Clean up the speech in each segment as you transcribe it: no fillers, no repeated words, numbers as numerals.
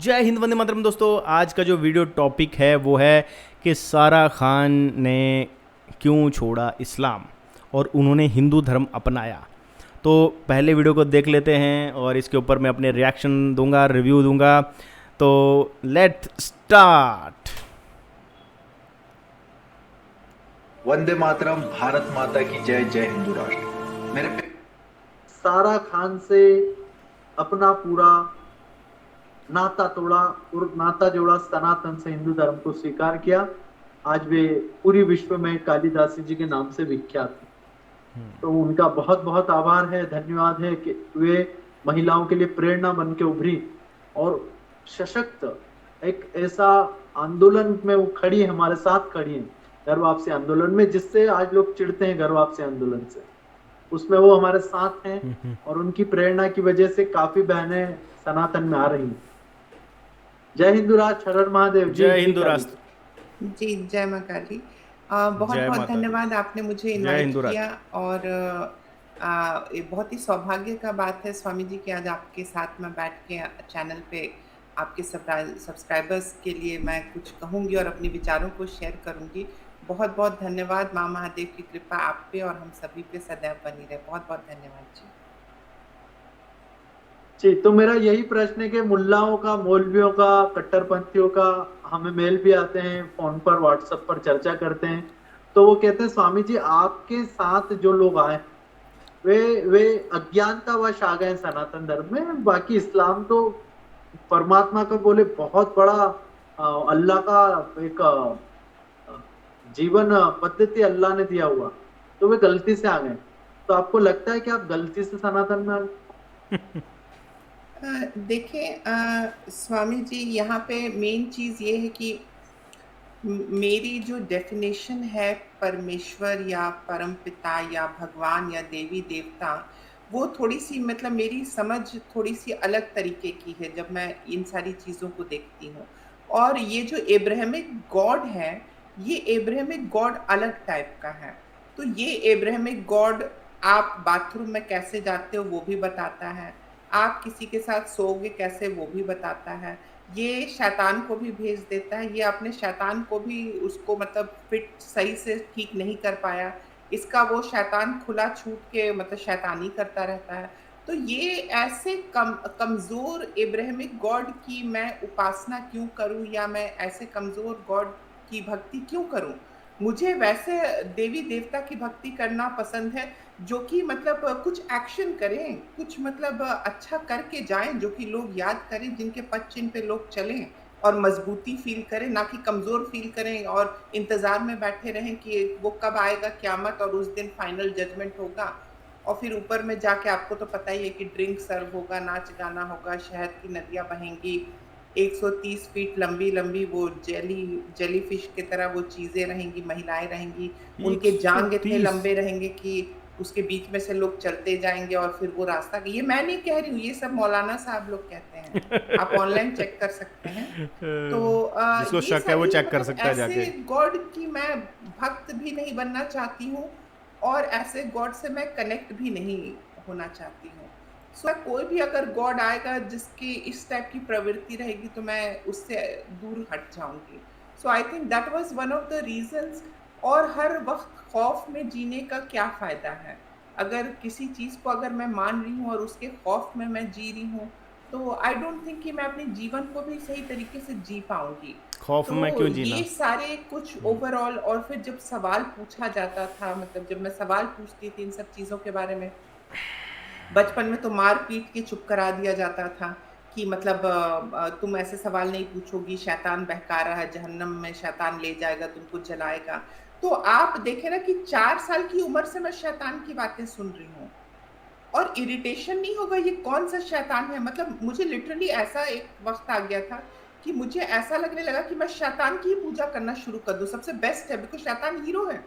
जय हिंद, वंदे मातरम। दोस्तों, आज का जो वीडियो टॉपिक है वो है कि सारा खान ने क्यों छोड़ा इस्लाम और उन्होंने हिंदू धर्म अपनाया। तो पहले वीडियो को देख लेते हैं और इसके ऊपर मैं अपने रिएक्शन दूंगा, रिव्यू दूंगा। तो लेट स्टार्ट। वंदे मातरम, भारत माता की जय, जय हिंदू राष्ट्र। सारा खान से अपना पूरा नाता तोड़ा और नाता जोड़ा, सनातन से हिंदू धर्म को स्वीकार किया। आज वे पूरी विश्व में कालिदास जी के नाम से विख्यात है। तो उनका बहुत बहुत आभार है, धन्यवाद है कि वे महिलाओं के लिए प्रेरणा बन के उभरी और सशक्त एक ऐसा आंदोलन में वो खड़ी है, हमारे साथ खड़ी है घर वापसी आंदोलन में, जिससे आज लोग चिढ़ते हैं घर वापसी आंदोलन से, उसमें वो हमारे साथ हैं और उनकी प्रेरणा की वजह से काफी बहनें सनातन में आ रही हैं। जय हिंदू राष्ट्र, हर हर महादेव जी। जय हिंदू राष्ट्र। जी, जय माँ काली। बहुत जय बहुत माता दी। धन्यवाद, आपने मुझे जय इनवाइट हिंदू किया। और ये बहुत ही सौभाग्य का बात है स्वामी जी कि आज आपके साथ में बैठ के चैनल पे आपके सब्सक्राइबर्स के लिए मैं कुछ कहूँगी और अपने विचारों को शेयर करूँगी। बहुत बहुत धन्यवाद। माँ महादेव की कृपा आप पे और हम सभी पे सदैव बनी रहे। बहुत बहुत धन्यवाद जी। जी, तो मेरा यही प्रश्न है कि मुल्लाओं का, मौलवियों का, कट्टरपंथियों का हमें मेल भी आते हैं, फोन पर, व्हाट्सएप पर चर्चा करते हैं। तो वो कहते हैं स्वामी जी आपके साथ जो लोग आए वे अज्ञानतावश आ गए सनातन धर्म में। बाकी इस्लाम तो परमात्मा का बोले बहुत बड़ा अल्लाह का एक जीवन पद्धति अल्लाह ने दिया हुआ, तो वे गलती से आ गए। तो आपको लगता है कि आप गलती से सनातन में आ गए? देखिए स्वामी जी, यहाँ पे मेन चीज़ ये है कि मेरी जो डेफिनेशन है परमेश्वर या परमपिता या भगवान या देवी देवता, वो थोड़ी सी मतलब मेरी समझ थोड़ी सी अलग तरीके की है जब मैं इन सारी चीज़ों को देखती हूँ। और ये जो एब्राहमिक गॉड है, ये एब्राहमिक गॉड अलग टाइप का है। तो ये एब्राहमिक गॉड आप बाथरूम में कैसे जाते हो वो भी बताता है, आप किसी के साथ सोओगे कैसे वो भी बताता है, ये शैतान को भी भेज देता है। ये अपने शैतान को भी उसको मतलब फिट सही से ठीक नहीं कर पाया, इसका वो शैतान खुला छूट के मतलब शैतानी करता रहता है। तो ये ऐसे कमज़ोर एब्राहमिक गॉड की मैं उपासना क्यों करूं, या मैं ऐसे कमज़ोर गॉड की भक्ति क्यों करूं? मुझे वैसे देवी देवता की भक्ति करना पसंद है जो कि मतलब कुछ एक्शन करें, कुछ मतलब अच्छा करके जाएं, जो कि लोग याद करें, जिनके पद चिन्ह पे लोग चलें और मजबूती फील करें, ना कि कमज़ोर फील करें और इंतज़ार में बैठे रहें कि वो कब आएगा क़यामत और उस दिन फाइनल जजमेंट होगा। और फिर ऊपर में जाके आपको तो पता ही है कि ड्रिंक सर्व होगा, नाच गाना होगा, शहद की नदियाँ बहेंगी, 130 फीट लंबी लंबी वो जेली फिश की तरह वो चीज़ें रहेंगी, महिलाएं रहेंगी, उनके जांग इतने 130। लंबे रहेंगे कि उसके बीच में से लोग चलते जाएंगे और फिर वो रास्ता, ये मैं नहीं कह रही हूँ, ये सब मौलाना साहब लोग कहते हैं, आप ऑनलाइन चेक कर सकते हैं। तो जिसको ये शक है वो सारी चेक कर मतलब सकता है ऐसे जाके। गॉड की मैं भक्त भी नहीं बनना चाहती हूँ और ऐसे गॉड से मैं कनेक्ट भी नहीं होना चाहती हूँ। सो कोई भी अगर गॉड आएगा जिसकी इस टाइप की प्रवृत्ति रहेगी तो मैं उससे दूर हट जाऊंगी। So I think that was one of the reasons. और हर वक्त खौफ में जीने का क्या फ़ायदा है? अगर किसी चीज़ को अगर मैं मान रही हूँ और उसके खौफ में मैं जी रही हूँ, तो आई डोंट थिंक कि मैं अपने जीवन को भी सही तरीके से जी पाऊँगी। खौफ में तो क्यों ये जीना? सारे कुछ ओवरऑल, और फिर जब सवाल पूछा जाता था, मतलब जब मैं सवाल पूछती थी इन सब चीज़ों के बारे में, बचपन में तो मार पीट के चुप करा दिया जाता था कि मतलब तुम ऐसे सवाल नहीं पूछोगी, शैतान बहका रहा है, जहन्नम में शैतान ले जाएगा, तुमको जलाएगा। तो आप देखें ना कि 4 साल की उम्र से मैं शैतान की बातें सुन रही हूँ और इरिटेशन नहीं होगा ये कौन सा शैतान है? मतलब मुझे लिटरली ऐसा एक वक़्त आ गया था कि मुझे ऐसा लगने लगा कि मैं शैतान की ही पूजा करना शुरू कर दूँ, सबसे बेस्ट है, बिकॉज़ शैतान हीरो है।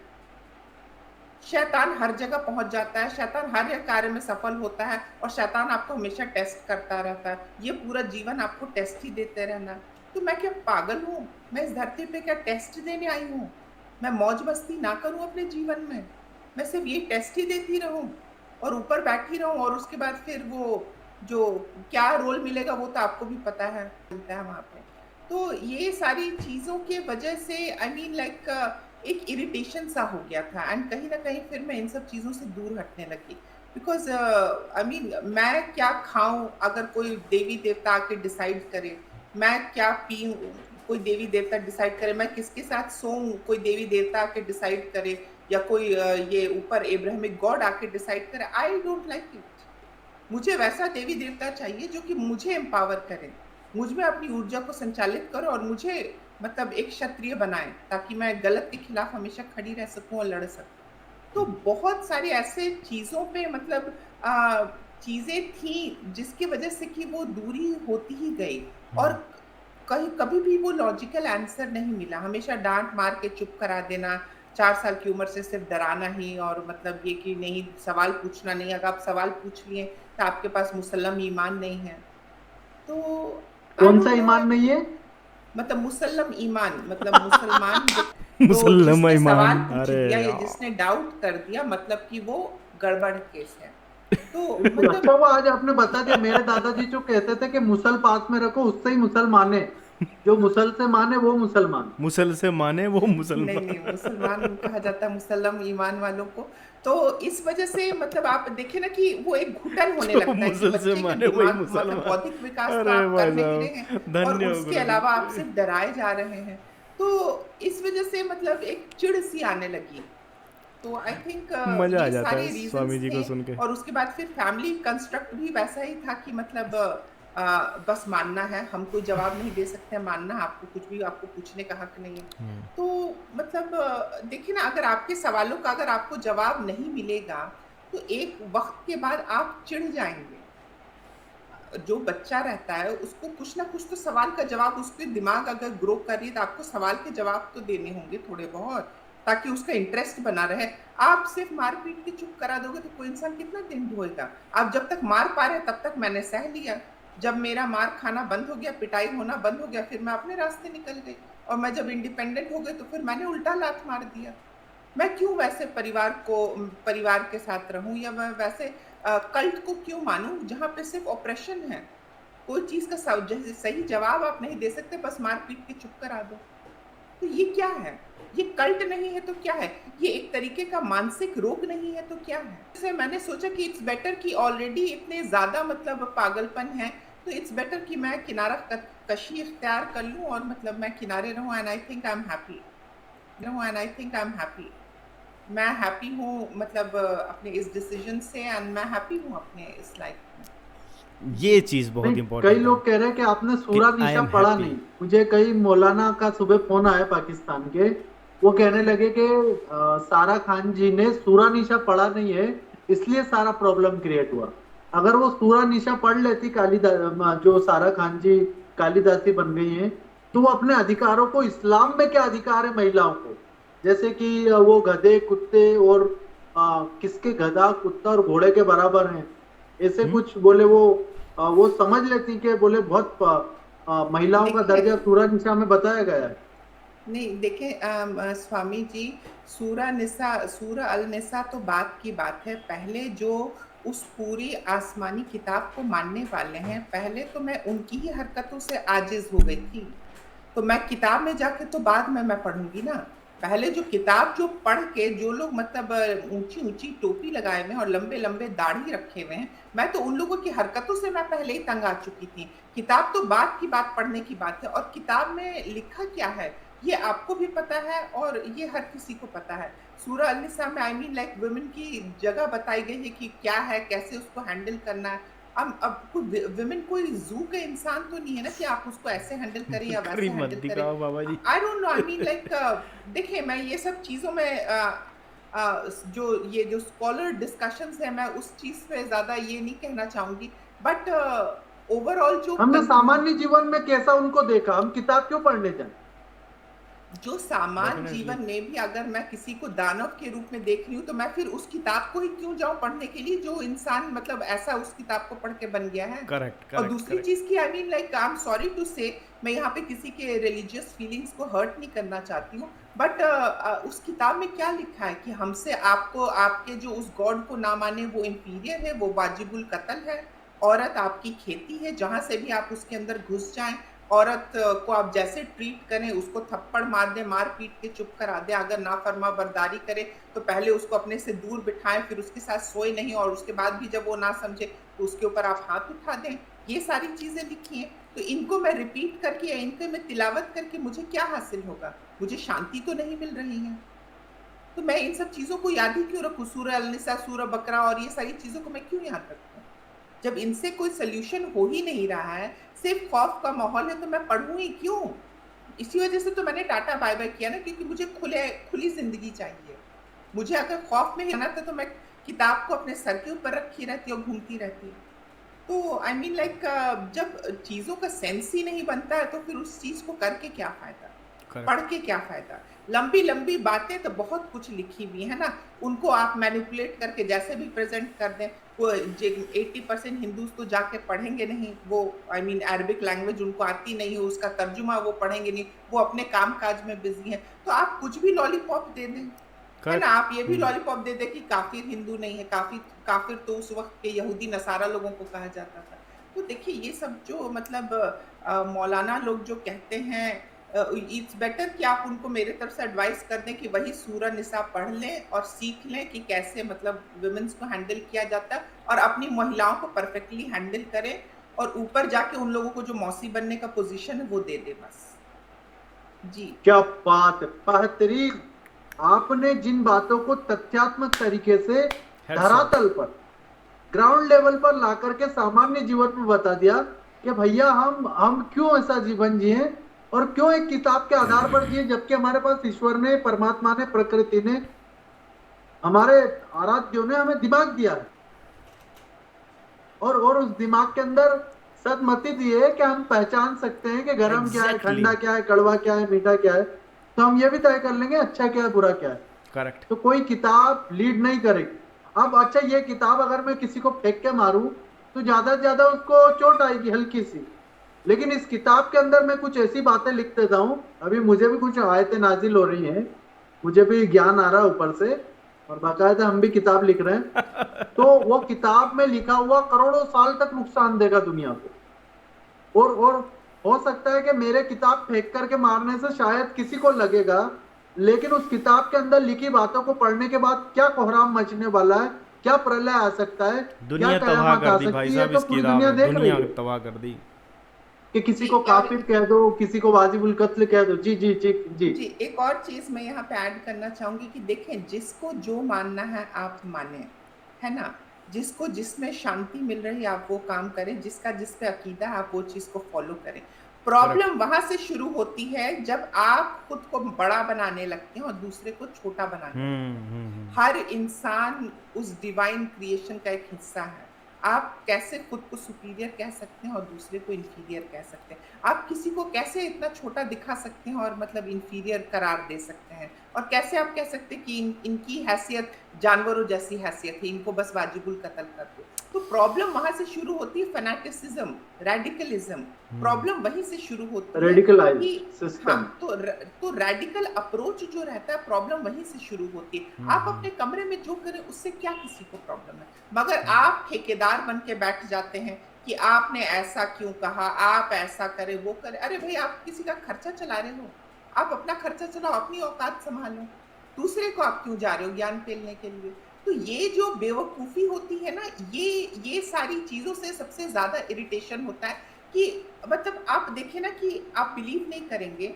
शैतान हर जगह पहुंच जाता है, शैतान हर एक कार्य में सफल होता है और शैतान आपको हमेशा टेस्ट करता रहता है। ये पूरा जीवन आपको टेस्ट ही देते रहना। तो मैं क्या पागल हूँ? मैं इस धरती पे क्या टेस्ट देने आई हूँ? मैं मौज-मस्ती ना करूँ अपने जीवन में? मैं सिर्फ़ ये टेस्ट ही देती रहूँ और ऊपर बैठी रहूँ और उसके बाद फिर वो जो क्या रोल मिलेगा वो तो आपको भी पता है, मिलता है वहाँ पे। तो ये सारी चीज़ों के वजह से आई मीन लाइक एक इरिटेशन सा हो गया था, एंड कहीं न कहीं फिर मैं इन सब चीज़ों से दूर हटने लगी। बिकॉज़ आई मीन मैं क्या खाऊँ अगर कोई देवी-देवता आके डिसाइड करे, मैं क्या पीऊँ कोई देवी-देवता डिसाइड करे, मैं किसके साथ सोऊँ कोई देवी-देवता आके डिसाइड करे, या कोई ये ऊपर एब्राहमिक गॉड आके डिसाइड करे, आई डोंट लाइक इट। मुझे वैसा देवी देवता चाहिए जो कि मुझे एम्पावर करे, मुझ में अपनी ऊर्जा को संचालित करे और मुझे मतलब एक क्षत्रिय बनाए, ताकि मैं गलत के खिलाफ हमेशा खड़ी रह सकूं और लड़ सकूं। तो बहुत सारी ऐसे चीज़ों पे मतलब चीज़ें थी जिसकी वजह से कि वो दूरी होती ही गई, और कहीं कभी भी वो लॉजिकल आंसर नहीं मिला। हमेशा डाँट मार के चुप करा देना, 4 साल की उम्र से सिर्फ डराना ही, और मतलब ये कि नहीं सवाल पूछना नहीं, अगर आप सवाल पूछ लिए तो आपके पास मुसल्लम ईमान नहीं है। तो आई कौन सा डोंट नो, ईमान नहीं है? मतलब मुसल्लम ईमान मतलब मुसलमान जो, तो मुसल्लम जिसने सवाल ईमान, पूछ अरे दिया या यार। जिसने डाउट कर दिया मतलब कि वो गड़बड़ केस है। तो मतलब अच्छा, वो आज आपने बता दिया। मेरे दादाजी जो कहते थे कि मुसल पास में रखो, उससे ही मुसलमान है। जो मुसल से माने वो मुसलमान। मुसल से माने वो नहीं, नहीं, मुसलमान। मुसलमान कहा जाता है मुसल्लम ईमान वालों को। तो इस वजह से मतलब आप देखें ना कि वो एक घुटन होने जो लगता है कि मुसल से बच्चे के माने वही दिमाग मतलब मुसलमान। बौद्धिक विकास तो अरे आप कर भाई नहीं रहे हैं, साहब, और धन्य हो उसके गुरुजी। अलावा आप सिर्फ डराए जा रहे हैं। तो इस वजह से मतलब एक चिढ़-सी आने लगी। तो आई थिंक मजा आ ये जाता सारे है स्वामी रीजंस जी थे, को सुन के। और उसके बाद फिर फैमिली कंस्ट्रक्ट भी वैसा ही था कि मतलब बस मानना है, हम कोई जवाब नहीं दे सकते हैं, मानना है, आपको कुछ भी आपको पूछने का हक नहीं है। तो मतलब देखिए ना, अगर आपके सवालों का अगर आपको जवाब नहीं मिलेगा तो एक वक्त के बाद आप चिढ़ जाएंगे। जो बच्चा रहता है उसको कुछ ना कुछ तो सवाल का जवाब, उसके दिमाग अगर ग्रो कर रही है तो आपको सवाल के जवाब तो देने होंगे थोड़े बहुत, ताकि उसका इंटरेस्ट बना रहे। आप सिर्फ मार पीट के चुप करा दोगे तो कोई इंसान कितना दिन ढोएगा? आप जब तक मार पा रहे तब तक मैंने सह लिया, जब मेरा मार खाना बंद हो गया, पिटाई होना बंद हो गया, फिर मैं अपने रास्ते निकल गई, और मैं जब इंडिपेंडेंट हो गई तो फिर मैंने उल्टा लात मार दिया। मैं क्यों वैसे परिवार के साथ रहूं, या मैं वैसे कल्ट को क्यों मानूं जहां पे सिर्फ ऑपरेशन है? कोई चीज का सही जवाब आप नहीं दे सकते, बस मार पीट के चुप करा दो। तो ये क्या है? ये कल्ट नहीं है तो क्या है? ये एक तरीके का मानसिक रोग नहीं है तो क्या है? जैसे मैंने सोचा कि इट्स बेटर कि ऑलरेडी इतने ज्यादा मतलब पागलपन है, तो इट्स बेटर कि मैं किनारा कशी इख्तियार कर लूं, और मतलब मैं किनारे रहूं, and I think I am happy. रहूं and I think I am happy. मैं हैप्पी हूँ मतलब अपने इस डिसीजन से, एंड मैं हैप्पी हूँ अपने इस लाइफ में। ये चीज़ नहीं, बहुत कई इंपॉर्टेंट है लोग कह रहे हैं कि आपने कि सूरा आई निशा एम पढ़ा हैप्पी। नहीं। मुझे कई मौलाना का सुबह फोन आया पाकिस्तान के। वो कहने लगे कि सारा खान जी ने सूरा निशा पढ़ा नहीं है, इसलिए सारा प्रॉब्लम क्रिएट हुआ। अगर वो सूरा निशा पढ़ लेती, जो सारा खान जी कालिदासी बन गई हैं, तो वो अपने अधिकारों को, इस्लाम में क्या अधिकार है महिलाओं को, जैसे कि वो गधे कुत्ते और किसके गधा कुत्ता और घोड़े के बराबर हैं, ऐसे कुछ बोले। वो समझ लेती कि बोले बहुत महिलाओं का देखिए, दर्जा सूरा निशा में बताया गया है। नहीं देखें स्वामी जी, सूरा अल निसा तो बात की बात है। पहले जो उस पूरी आसमानी किताब को मानने वाले हैं, पहले तो मैं उनकी ही हरकतों से आजिज हो गई थी। तो मैं किताब में जाके तो बाद में मैं पढ़ूंगी ना। पहले जो किताब जो पढ़ के जो लोग मतलब ऊंची ऊंची टोपी लगाए हुए हैं और लंबे लंबे दाढ़ी रखे हुए हैं, मैं तो उन लोगों की हरकतों से मैं पहले ही तंग आ चुकी थी। किताब तो बात की बात, पढ़ने की बात है, और किताब में लिखा क्या है ये आपको भी पता है और ये हर किसी को पता है। सूरह अल-निसा में आई मीन लाइक वुमेन की जगह बताई गई है कि क्या है, कैसे उसको हैंडल करना है। अब कोई विमेन कोई जू का इंसान तो नहीं है ना कि आप उसको ऐसे हैंडल करें या बकरी वैसे मत हैंडल करें। दिखाओ बाबा जी। I don't know, I mean like देखिए, मैं ये सब चीज़ों में जो ये जो स्कॉलर डिस्कशंस है, मैं उस चीज़ पे ज़्यादा ये नहीं कहना चाहूँगी, बट ओवरऑल जो हमने कंक्लूड, सामान्य जीवन में कैसा उनको देखा, हम किताब क्यों पढ़ने जाए? जो सामान्य डेफिनेटली। जीवन में भी अगर मैं किसी को दानव के रूप में देख रही हूँ, तो मैं फिर उस किताब को ही क्यों जाऊं पढ़ने के लिए जो इंसान मतलब ऐसा उस किताब को पढ़ के बन गया है। करेक्ट और करेक्ट दूसरी करेक्ट। चीज की I mean like I am sorry to say, मैं यहाँ पे किसी के रिलीजियस फीलिंग्स को हर्ट नहीं करना चाहती हूँ, बट उस किताब में क्या लिखा है कि हमसे आपको आपके जो उस गॉड को ना माने वो इंफीरियर है, वो वाजिबुल कत्ल है। औरत आपकी खेती है, जहां से भी आप उसके अंदर घुस जाएं, औरत को आप जैसे ट्रीट करें, उसको थप्पड़ मार दें, मार पीट के चुप करा दें, अगर नाफरमा बरदारी करे तो पहले उसको अपने से दूर बिठाएं, फिर उसके साथ सोए नहीं, और उसके बाद भी जब वो ना समझे तो उसके ऊपर आप हाथ उठा दें। ये सारी चीजें लिखी हैं। तो इनको मैं रिपीट करके या इनको मैं तिलावत करके मुझे क्या हासिल होगा? मुझे शांति तो नहीं मिल रही है। तो मैं इन सब चीजों को याद ही क्यों रखूं? सूरह अल-निसा, सूरह बकरा और ये सारी चीजों को मैं क्यों याद रखूं? जब इनसे कोई सोल्यूशन हो ही नहीं रहा है, सिर्फ खौफ का माहौल है, तो मैं पढ़ूं ही क्यों? इसी वजह से तो मैंने टाटा बाय बाय किया ना, क्योंकि मुझे खुली जिंदगी चाहिए। मुझे अगर खौफ में रहना था तो मैं किताब को अपने सर के ऊपर रखी रहती और घूमती रहती। तो आई मीन लाइक जब चीजों का सेंस ही नहीं बनता है तो फिर उस चीज को करके क्या फायदा, पढ़ के क्या फायदा? लंबी लंबी बातें तो बहुत कुछ लिखी हुई है ना, उनको आप मैनिपुलेट करके जैसे भी प्रेजेंट कर दें। वो 80% हिंदूज तो जाके पढ़ेंगे नहीं, वो आई मीन अरबिक लैंग्वेज उनको आती नहीं है, उसका तर्जुमा वो पढ़ेंगे नहीं, वो अपने काम काज में बिजी हैं। तो आप कुछ भी लॉलीपॉप दे दें, है ना, आप ये भी लॉलीपॉप दे दें कि काफिर हिंदू नहीं है, काफिर तो उस वक्त के यहूदी नसारा लोगों को कहा जाता था। तो देखिए ये सब जो मतलब मौलाना लोग जो कहते हैं, इट्स बेटर कि आप उनको मेरे तरफ से एडवाइस कर दें कि वही सूरह निसा पढ़ लें और सीख लें कि कैसे मतलब विमेंस को हैंडल किया जाता है, और अपनी महिलाओं को परफेक्टली हैंडल करें, और ऊपर जाके उन लोगों को जो मौसी बनने का पोजीशन है वो दे दे बस। जी क्या बात है, बेहतरीन। आपने जिन बातों को तथ्यात्मक तरीके से धरातल पर, ग्राउंड लेवल पर ला करके सामान्य जीवन में बता दिया कि भैया हम क्यों ऐसा जीवन जिए और क्यों एक किताब के आधार पर जिए, जबकि हमारे पास ईश्वर ने, परमात्मा ने, प्रकृति ने, हमारे आराध्यों ने हमें दिमाग दिया है, और उस दिमाग के अंदर सदमति दी है कि हम पहचान सकते हैं कि गरम क्या है, ठंडा क्या है, कड़वा क्या है, मीठा क्या है। तो हम ये भी तय कर लेंगे अच्छा क्या है, बुरा क्या है। करेक्ट। तो कोई किताब लीड नहीं करेगी। अब अच्छा, ये किताब अगर मैं किसी को फेंक के मारूं तो ज्यादा से ज्यादा उसको चोट आएगी हल्की सी, लेकिन इस किताब के अंदर मैं कुछ ऐसी बातें लिख देता हूं। अभी मुझे भी कुछ आयतें नाजिल हो रही हैं, मुझे भी ज्ञान आ रहा है ऊपर से, और बाकायदा हम भी किताब लिख रहे हैं। तो वो किताब में लिखा हुआ करोड़ों साल तक नुकसान देगा दुनिया को, और हो सकता है कि मेरे किताब फेंक करके मारने से शायद किसी को लगेगा, लेकिन उस किताब के अंदर लिखी बातों को पढ़ने के बाद क्या कोहराम मचने वाला है, क्या प्रलय आ सकता है, दुनिया क्या तबाह कयामत कर आ दी भाई सकती है, साहब तो इस पूरी किताब दुनिया ने, देख रही दुनिया है। तबाह कर दी। कि किसी जी को और काफिर कह दो, किसी को वाजिबुल कत्ल कह दो। जी जी जी जी। जी एक और चीज मैं यहाँ पे ऐड करना चाहूंगी कि देखें, जिसको जो मानना है आप माने, है ना, जिसको जिसमें शांति मिल रही है आप वो काम करें, जिसका जिस पे अकीदा है आप वो चीज को फॉलो करें। प्रॉब्लम वहां से शुरू होती है जब आप खुद को बड़ा बनाने लगते हैं और दूसरे को छोटा बनाने लगते हैं। हर इंसान उस डिवाइन क्रिएशन का एक हिस्सा है। आप कैसे खुद को सुपीरियर कह सकते हैं और दूसरे को इंफीरियर कह सकते हैं? आप किसी को कैसे इतना छोटा दिखा सकते हैं और मतलब इंफीरियर करार दे सकते हैं? और कैसे आप कह सकते हैं कि इनकी हैसियत जानवरों जैसी हैसियत है, इनको बस वाजिबुल कत्ल कर दो? तो प्रॉब्लम वहां से शुरू होती है, फैनेटिसिज्म, रेडिकलिज्म। प्रॉब्लम वहीं से शुरू होती है रेडिकलाइज कि सिस्टम। हाँ, तो रेडिकल अप्रोच जो रहता है, प्रॉब्लम वहीं से शुरू होती है। आप अपने कमरे में जो करें उससे क्या किसी को प्रॉब्लम है, मगर आप ठेकेदार बन के बैठ जाते हैं कि आपने ऐसा क्यों कहा, आप ऐसा करें, वो करें। अरे भाई, आप किसी का खर्चा चला रहे हो, आप अपना खर्चा चलाओ, अपनी औकात संभालो। दूसरे को आप क्यों जा रहे हो ज्ञान फैलने के लिए? तो ये जो बेवकूफी होती है ना, ये सारी चीजों से सबसे ज्यादा इरिटेशन होता है कि मतलब आप देखें ना कि आप बिलीव नहीं करेंगे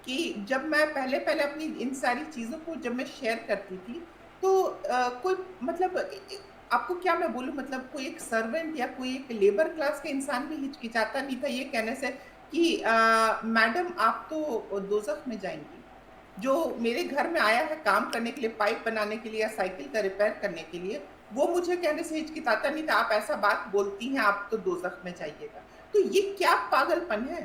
कि जब मैं पहले पहले अपनी इन सारी चीजों को जब मैं शेयर करती थी तो कोई मतलब आपको क्या मैं बोलूं, मतलब कोई एक सर्वेंट या कोई एक लेबर क्लास का इंसान भी हिचकिचाता नहीं था ये कहने से कि मैडम आप तो दोजख में जाएंगी। जो मेरे घर में आया है काम करने के लिए, पाइप बनाने के लिए या साइकिल का रिपेयर करने के लिए, वो मुझे कहने से हिचकिचाता नहीं था, आप ऐसा बात बोलती हैं, आप तो दोजख में जाइएगा। तो ये क्या पागलपन है?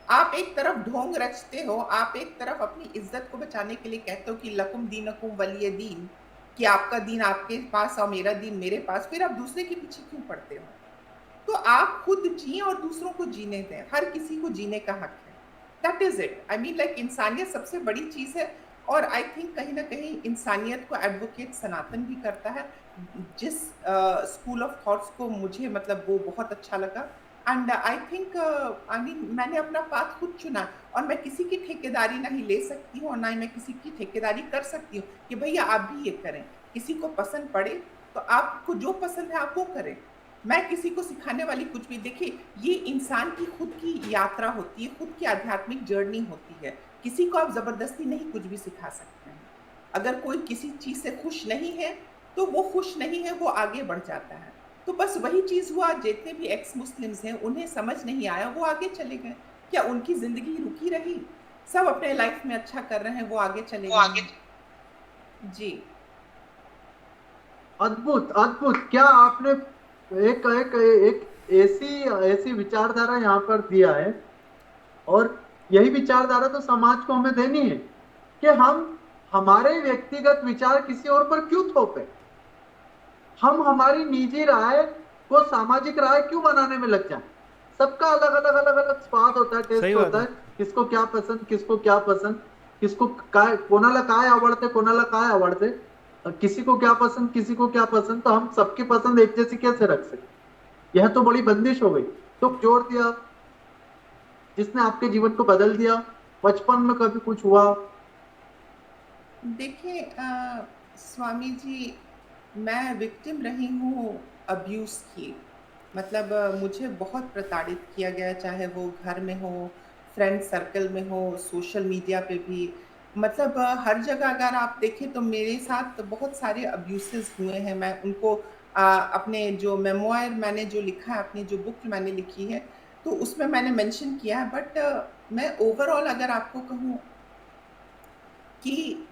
आप एक तरफ ढोंग रचते हो, आप एक तरफ अपनी इज्जत को बचाने के लिए कहते हो कि लकुम दीनकुम वलिय दीन, कि आपका दीन आपके पास और मेरा दीन मेरे पास, फिर आप दूसरे के पीछे क्यों पड़ते हो? तो आप खुद जिए और दूसरों को जीने दें, हर किसी को जीने का हक है। That is it. I mean like इंसानियत सबसे बड़ी चीज है। और आई थिंक कहीं ना कहीं इंसानियत को एडवोकेट सनातन भी करता है। जिस स्कूल ऑफ थॉट्स को मुझे मतलब वो बहुत अच्छा लगा, and I think I mean मैंने अपना पाथ खुद चुना, और मैं किसी की ठेकेदारी नहीं ले सकती हूँ और ना ही मैं किसी की ठेकेदारी कर सकती हूँ कि भैया आप भी ये करें। किसी को पसंद पड़े तो आपको जो पसंद है आप वो करें। मैं किसी को सिखाने वाली कुछ भी, देखिए ये इंसान की खुद की यात्रा होती है, खुद की आध्यात्मिक जर्नी होती है। किसी को आप जबरदस्ती नहीं कुछ भी सिखा सकते हैं। अगर कोई किसी चीज से खुश नहीं है तो वो खुश नहीं है, वो आगे बढ़ जाता है। तो बस वही चीज हुआ, जितने भी एक्स मुस्लिम्स हैं उन्हें समझ नहीं आया, वो आगे चले गए। क्या उनकी जिंदगी रुकी रही? सब अपने लाइफ में अच्छा कर रहे हैं, वो आगे चले गए हैं। जी अद्भुत अद्भुत। क्या आपने एक एक एक ऐसी ऐसी विचारधारा यहाँ पर दिया है, और यही विचारधारा तो समाज को हमें देनी है कि हम हमारे व्यक्तिगत विचार किसी और पर क्यों थोपे। हम हमारी निजी राय को सामाजिक राय क्यों बनाने में लग जाए। सबका अलग अलग अलग अलग स्वाद होता है, टेस्ट सही बात होता है। है, किसको क्या पसंद, किसको क्या पसंद, किसको काय कोणाला काय आवडते, कोणाला काय आवडते, किसी को क्या पसंद, किसी को क्या पसंद। तो हम सबकी पसंद एक जैसी कैसे रख सकते। यह तो बड़ी बंदिश हो गई। तो जोड़ दिया जिसने आपके जीवन को बदल दिया। बचपन में कभी कुछ हुआ? देखिए स्वामी जी, मैं विक्टिम रही हूँ अब्यूज की। मतलब मुझे बहुत प्रताड़ित किया गया, चाहे वो घर में हो, फ्रेंड सर्कल में हो, सोशल मीडिया पे भी। मतलब हर जगह अगर आप देखें तो मेरे साथ बहुत सारे अब्यूसेस हुए हैं। मैं उनको अपने जो मेमोयर मैंने जो लिखा है, अपनी जो बुक मैंने लिखी है, तो उसमें मैंने मेंशन किया है। बट मैं ओवरऑल अगर आपको कहूँ कि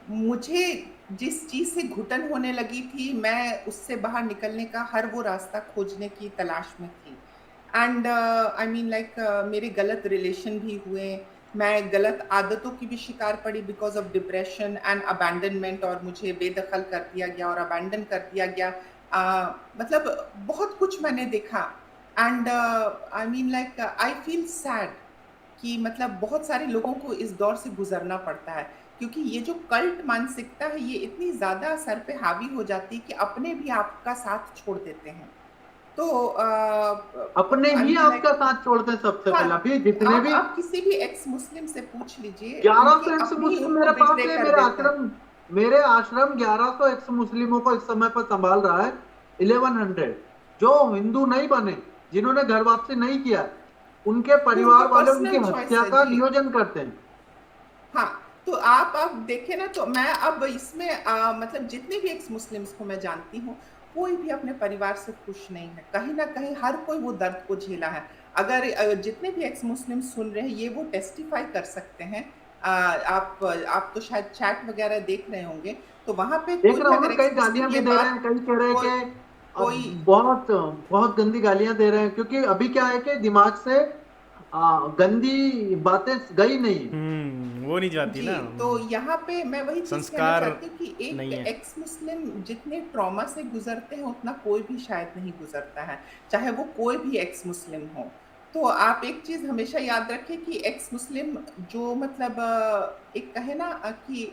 मुझे जिस चीज़ से घुटन होने लगी थी, मैं उससे बाहर निकलने का हर वो रास्ता खोजने की तलाश में थी। एंड आई मीन लाइक मेरे गलत रिलेशन भी हुए, मैं गलत आदतों की भी शिकार पड़ी because of depression and abandonment, और मुझे बेदखल कर दिया गया और अबैंडन कर दिया गया। मतलब बहुत कुछ मैंने देखा, and I mean like I feel sad कि मतलब बहुत सारे लोगों को इस दौर से गुजरना पड़ता है, क्योंकि ये जो कल्ट मानसिकता है ये इतनी ज्यादा सर पे हावी हो जाती है कि अपने भी आपका साथ छोड़ देते हैं। तो अपने आई ही मीन लाइक आपका साथ छोड़ते हैं सबसे हाँ, पहले। अभी जितने भी आप किसी भी एक्स मुस्लिम से पूछ लीजिए, 1100 उनके एक्स अपने ही मुस्लिम उनको मेरे पास बिट्रे है। कर देते हैं। मेरे आश्रम 1100 एक्स मुस्लिमों को इस समय पर संभाल रहा है। 1100 जो हिंदू नहीं बने, जिन्होंने घर वापसी नहीं किया, उनके वो उनका परिवार वाले उनकी पर्सनल चॉइस हत्या है का जी। नियोजन करते हैं। हाँ, तो आप अब देखें ना, तो मैं अब इसमें मतलब जितने भी एक्स मुस्लिम्स को मैं जानती हूँ, कोई भी अपने परिवार से खुश नहीं है। कहीं ना कहीं हर कोई वो दर्द को झेला है। अगर जितने भी एक्स मुस्लिम सुन रहे हैं ये वो टेस्टिफाई कर सकते हैं। आप तो शायद चैट वगैरह देख रहे होंगे, तो वहां पे देख कोई रहा भी हूँ ना, अगर कई एक्स गालियां मुस्लिम भी ये दे रहे हैं, बात, कई कह रहे हैं कोई कि अब कोई बहुत बहुत गंदी गालियां दे रहे हैं, क्योंकि अभी क्या है कि दिमाग से गंदी बातें गई नहीं है। वो नहीं जाती जी, ना। तो यहाँ पे मैं वही चीज़ कहना संस्कार चाहती हूँ कि एक नहीं है। एक्स मुस्लिम जितने ट्रॉमा से गुजरते हैं उतना कोई भी शायद नहीं गुजरता है, चाहे वो कोई भी एक्स मुस्लिम हो। तो आप एक चीज़ हमेशा याद रखें कि एक्स मुस्लिम जो मतलब एक कहे ना कि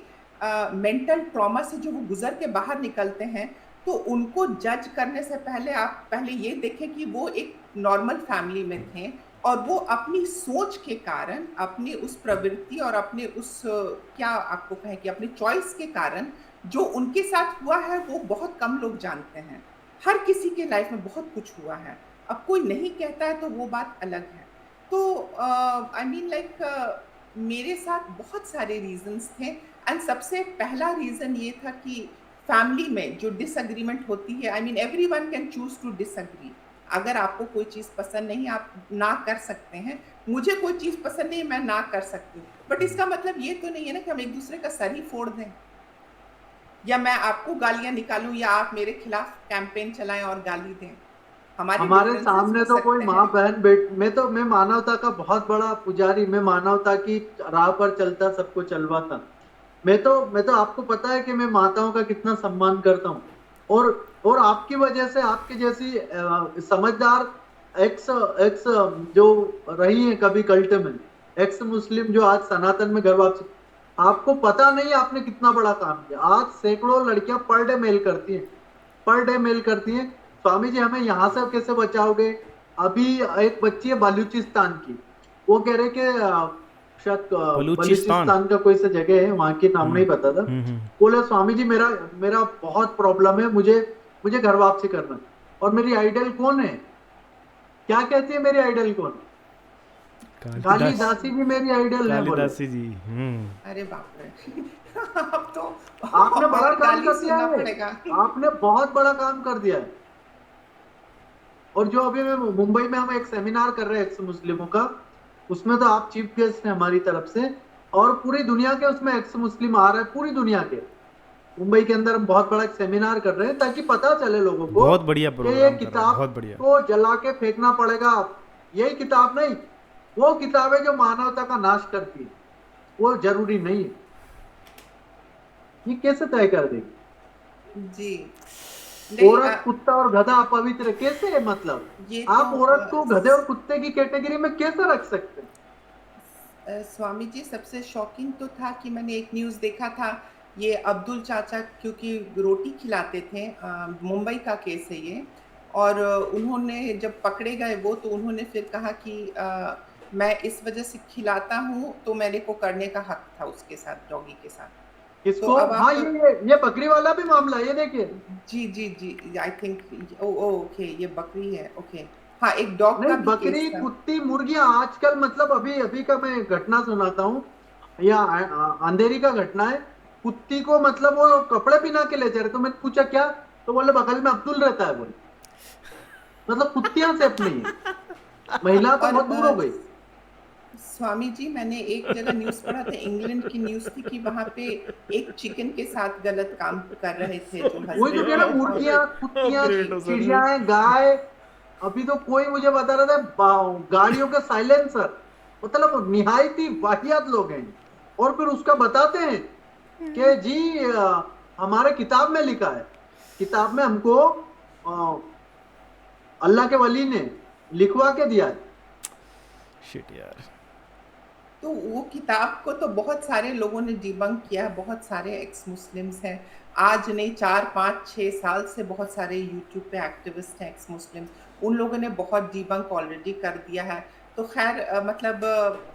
मेंटल ट्रॉमा से जो वो गुजर के बाहर निकलते हैं, तो उनको जज करने से पहले आप पहले ये देखें कि वो एक नॉर्मल फैमिली में थे, और वो अपनी सोच के कारण, अपनी उस प्रवृत्ति और अपने उस क्या आपको कहें कि अपनी चॉइस के कारण जो उनके साथ हुआ है वो बहुत कम लोग जानते हैं। हर किसी के लाइफ में बहुत कुछ हुआ है, अब कोई नहीं कहता है तो वो बात अलग है। तो आई मीन लाइक मेरे साथ बहुत सारे रीजंस थे, एंड सबसे पहला रीजन ये था कि फैमिली में जो डिसएग्रीमेंट होती है, I mean everyone can choose to disagree. अगर आपको कोई चीज पसंद नहीं, आप ना कर सकते हैं। मुझे कोई चीज पसंद नहीं, मैं ना कर सकती हूँ, बट इसका मतलब ये तो नहीं है ना कि हम एक दूसरे का सर ही फोड़ दें, या मैं आपको गालियां निकालूं या आप मेरे खिलाफ कैंपेन चलाएं और गाली दें। हमारे हमारे डिफरेंसेस सामने हो तो कोई सकते माँ हैं। बहन बेट मैं मानवता का बहुत बड़ा पुजारी, मैं मानवता की राह पर चलता, सबको चलवाता। मैं तो आपको पता है कि मैं माताओं का कितना सम्मान करता हूँ। और आपकी वजह से, आपकी जैसी समझदार एक्स एक्स जो रही है कभी कल्ट में, एक्स मुस्लिम जो आज सनातन में घर वापसी, आपको पता नहीं आपने कितना बड़ा काम किया। आज सैकड़ों लड़कियां पर डे मेल करती हैं, पर डे मेल करती हैं। स्वामी जी हमें यहाँ से कैसे बचाओगे? अभी एक बच्ची है बलूचिस्तान की, वो कह रहे कि शायद बलूचिस्तान। बलूचिस्तान का कोई सा जगह है, वहां की नाम नहीं पता था। हम्म। बोले स्वामी जी मेरा मेरा बहुत प्रॉब्लम है, मुझे मुझे घर वापसी करना है। और मेरी आइडल कौन है? क्या कहती है मेरी आइडल कौन? कालिदास। कालिदासी जी मेरी आइडल है बोले। कालिदासी जी। अरे बाप रे! अब तो आपने बड़ा और काम गाली कर दिया सुनना है, पड़ेगा। आपने बहुत बड़ा काम कर दिया है। और जो अभी मैं मुंबई में हम एक सेमिनार कर रहे हैं एक्स मुस्लिमों का, उसमें तो आप चीफ गेस्ट हैं हमारी तरफ से, और पूरी दुनिया के उसमें एक्स मुस्लिम आ रहे हैं, पूरी दुनिया के। मुंबई के अंदर हम बहुत बड़ा एक सेमिनार कर रहे हैं ताकि पता चले लोगों को बहुत बढ़िया कि ये प्रोग्राम कर रहे हैं, किताब बहुत बढ़िया। को जला के फेंकना पड़ेगा। यही किताब नहीं, वो किताब है जो मानवता का नाश करती है, वो जरूरी नहीं है। ये कैसे तय कर देगी? जी। नहीं औरत, कुत्ता और गधा अपवित्र कैसे है? मतलब ये तो आप औरत को गधे और कुत्ते की कैटेगरी में कैसे रख सकते हैं? स्वामी जी सबसे शॉकिंग तो था कि मैंने एक न्यूज़ देखा था, ये अब्दुल चाचा क्योंकि रोटी खिलाते थे, मुंबई का केस है ये। और उन्होंने जब पकड़े गए वो, तो उन्होंने फिर कहा कि मैं इस वजह से खिलाता हूँ, तो मेरे को करने का हक था उसके साथ, डॉगी के साथ। तो इसको, अब हाँ, आप ये बकरी वाला भी मामला है, ये देखिए। जी, जी, जी, आई थिंक ओके, ये बकरी है, ओके। हाँ, एक डॉग नहीं, का भी केस बकरी, था। कुत्ती, मुर्गियां आजकल, मतलब अभी अभी का मैं घटना सुनाता हूँ, या अंधेरी का घटना है। कुत्ती को मतलब वो कपड़े पहना के ले जा रहे, तो मैंने पूछा क्या, तो बोले बगल में अब्दुल रहता है बोले। मतलब कुत्तियां सेफ नहीं है, महिला तो और बहुत दूर हो गई। स्वामी जी मैंने एक जगह न्यूज़ पढ़ा था, इंग्लैंड की न्यूज़ थी कि वहाँ पे एक चिकन के साथ गलत काम कर रहे थे जो वही तो हस्बैंड कह रहा, वाइफ। और मुर्गियां, कुत्तियां, ग्रेट जी, हो सर ये। चिड़ियाएं, गाय। अभी तो कोई मुझे बता रहा था गाड़ियों के साइलेंसर, मतलब निहायती वाहियात लोग हैं। और फिर उसका बताते हैं कि जी हमारे किताब में लिखा है, किताब में हमको अल्लाह के वली ने लिखवा के दिया है। शिट यार। तो वो किताब को तो बहुत सारे लोगों ने डिबंक किया, बहुत सारे एक्स मुस्लिम्स हैं, आज नहीं 4, 5, 6 साल से बहुत सारे यूट्यूब पे एक्टिविस्ट हैं एक्स मुस्लिम्स, उन लोगों ने बहुत डिबंक ऑलरेडी कर दिया है। तो खैर मतलब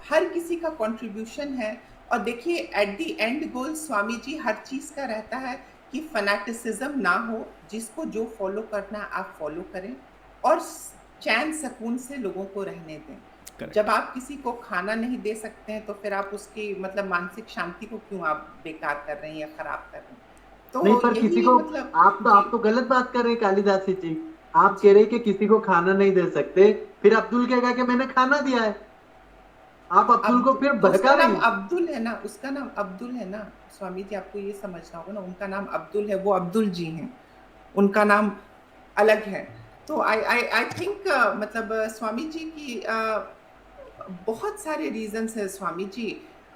हर किसी का कंट्रीब्यूशन है। और देखिए एट द एंड गोल स्वामी जी हर चीज़ का रहता है कि फनाटिसिज्म ना हो, जिसको जो फॉलो करना है आप फॉलो करें, और चैन सुकून से लोगों को रहने दें। करेक्ट। जब आप किसी को खाना नहीं दे सकते हैं, तो फिर आप उसकी मतलब मानसिक शांति को क्यों आप बेकार कर रहे हैं या खराब कर रहे हैं? नहीं, तो पर किसी यही को, मतलब आप जी, तो गलत बात कर रहे हैं कालिदासी जी। आप कह जी। रहे हैं कि किसी को खाना नहीं दे सकते, फिर अब्दुल कहेगा कि मैंने खाना दिया है। आप अब्दुल को अब्दुल फिर तो भड़का उसका रही नाम हैं। अब्दुल है ना, उसका नाम अब्दुल है ना। स्वामी जी आपको ये समझना होगा ना, उनका नाम अब्दुल है, वो अब्दुल जी हैं, उनका नाम अलग है। तो आई थिंक मतलब स्वामी जी की बहुत सारे रीजंस है स्वामी जी।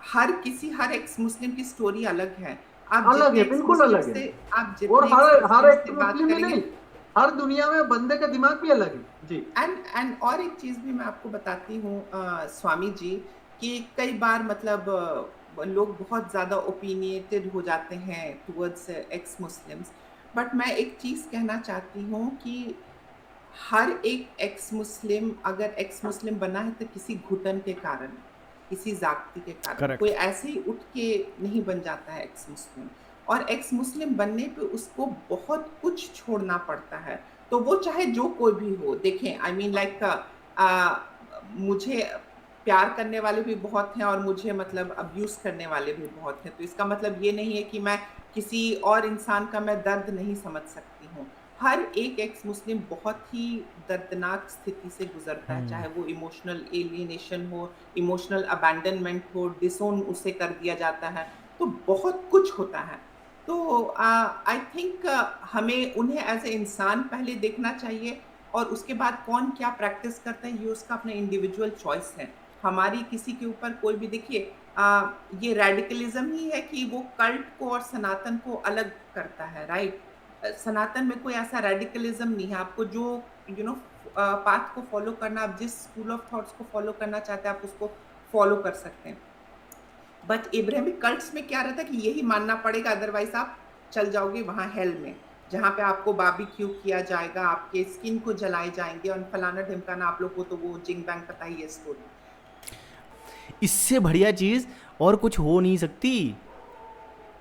हर एक्स मुस्लिम की स्टोरी अलग है। आप अलग जितने है, एक्स बिल्कुल मुस्लिम अलग है। से आप और जितने एक्स हर मुस्लिम एक से बात मुस्लिम ही करेंगे। नहीं, हर दुनिया में बंदे का दिमाग भी अलग है जी। एंड और एक चीज़ भी मैं आपको बताती हूँ स्वामी जी, कि कई बार मतलब लोग बहुत ज़्यादा ओपिनियटेड हो जाते हैं टुवर्ड्स एक्स मुस्लिम्स। बट मैं एक चीज़ कहना चाहती हूँ कि हर एक एक्स मुस्लिम अगर एक्स मुस्लिम बना है तो किसी घुटन के कारण, किसी जाति के कारण, कोई करेक्ट। ऐसे ही उठ के नहीं बन जाता है एक्स मुस्लिम। और एक्स मुस्लिम बनने पे उसको बहुत कुछ छोड़ना पड़ता है। तो वो चाहे जो कोई भी हो, देखें आई मीन लाइक मुझे प्यार करने वाले भी बहुत हैं और मुझे मतलब अब्यूज करने वाले भी बहुत हैं। तो इसका मतलब ये नहीं है कि मैं किसी और इंसान का मैं दर्द नहीं समझ सकती हूँ। हर एक एक्स मुस्लिम बहुत ही दर्दनाक स्थिति से गुजरता है, चाहे वो इमोशनल एलियनेशन हो, इमोशनल अबैंडनमेंट हो, डिसोन उसे कर दिया जाता है, तो बहुत कुछ होता है। तो आई थिंक हमें उन्हें एज ए इंसान पहले देखना चाहिए, और उसके बाद कौन क्या प्रैक्टिस करता है ये उसका अपना इंडिविजुअल चॉइस है। हमारी किसी के ऊपर कोई भी देखिए, ये रेडिकलिज्म ही है कि वो कल्ट को और सनातन को अलग करता है, राइट? सनातन में कोई ऐसा रेडिकलिज्म नहीं है। आपको जो पाथ को फॉलो करना, आप जिस स्कूल ऑफ थॉट्स को फॉलो करना चाहते हैं आप उसको फॉलो कर सकते हैं। बट एब्राहमिक कल्ट्स में क्या रहता है कि यही मानना पड़ेगा, अदरवाइज आप चल जाओगे वहां हेल में, जहाँ पे आपको बारबेक्यू किया जाएगा, आपके स्किन को जलाए जाएंगे और फलाना ढिमकाना। आप लोग को तो वो जिंग बैंग पता ही है स्टोरी। इससे बढ़िया चीज़ और कुछ हो नहीं सकती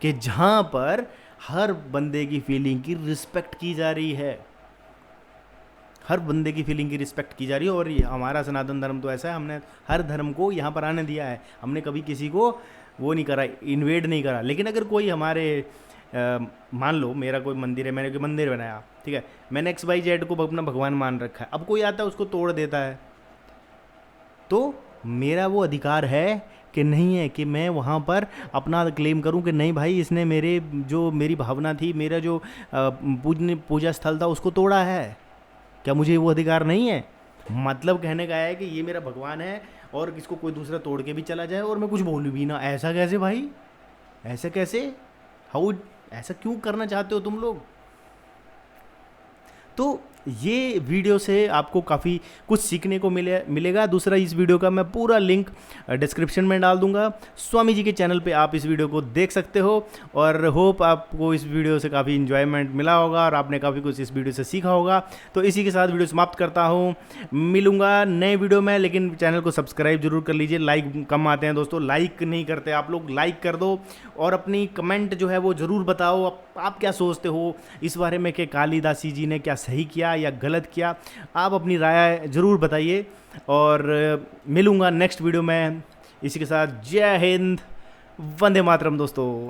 कि जहाँ पर हर बंदे की फीलिंग की रिस्पेक्ट की जा रही है, हर बंदे की फीलिंग की रिस्पेक्ट की जा रही है। और ये हमारा सनातन धर्म तो ऐसा है, हमने हर धर्म को यहाँ पर आने दिया है, हमने कभी किसी को वो नहीं करा, इन्वेड नहीं करा। लेकिन अगर कोई हमारे मान लो मेरा कोई मंदिर है, मैंने कोई मंदिर बनाया, ठीक है, मैंने XYZ को अपना भगवान मान रखा है, अब कोई आता है उसको तोड़ देता है, तो मेरा वो अधिकार है कि नहीं है कि मैं वहाँ पर अपना क्लेम करूँ कि नहीं भाई इसने मेरे जो मेरी भावना थी, मेरा जो पूजा स्थल था उसको तोड़ा है? क्या मुझे वो अधिकार नहीं है? मतलब कहने का है कि ये मेरा भगवान है और किसको कोई दूसरा तोड़ के भी चला जाए और मैं कुछ बोलूँ भी ना? ऐसा कैसे भाई, ऐसा कैसे, हाउ, ऐसा क्यों करना चाहते हो तुम लोग? तो ये वीडियो से आपको काफ़ी कुछ सीखने को मिलेगा। दूसरा, इस वीडियो का मैं पूरा लिंक डिस्क्रिप्शन में डाल दूंगा, स्वामी जी के चैनल पे आप इस वीडियो को देख सकते हो। और होप आपको इस वीडियो से काफ़ी इन्जॉयमेंट मिला होगा और आपने काफ़ी कुछ इस वीडियो से सीखा होगा। तो इसी के साथ वीडियो समाप्त करता हूँ, मिलूंगा नए वीडियो में। लेकिन चैनल को सब्सक्राइब जरूर कर लीजिए, लाइक कम आते हैं दोस्तों, लाइक नहीं करते आप लोग, लाइक कर दो और अपनी कमेंट जो है वो ज़रूर बताओ, आप क्या सोचते हो इस बारे में कि कालिदासी जी ने क्या सही किया या गलत किया। आप अपनी राय ज़रूर बताइए और मिलूंगा नेक्स्ट वीडियो में। इसी के साथ जय हिंद, वंदे मातरम दोस्तों।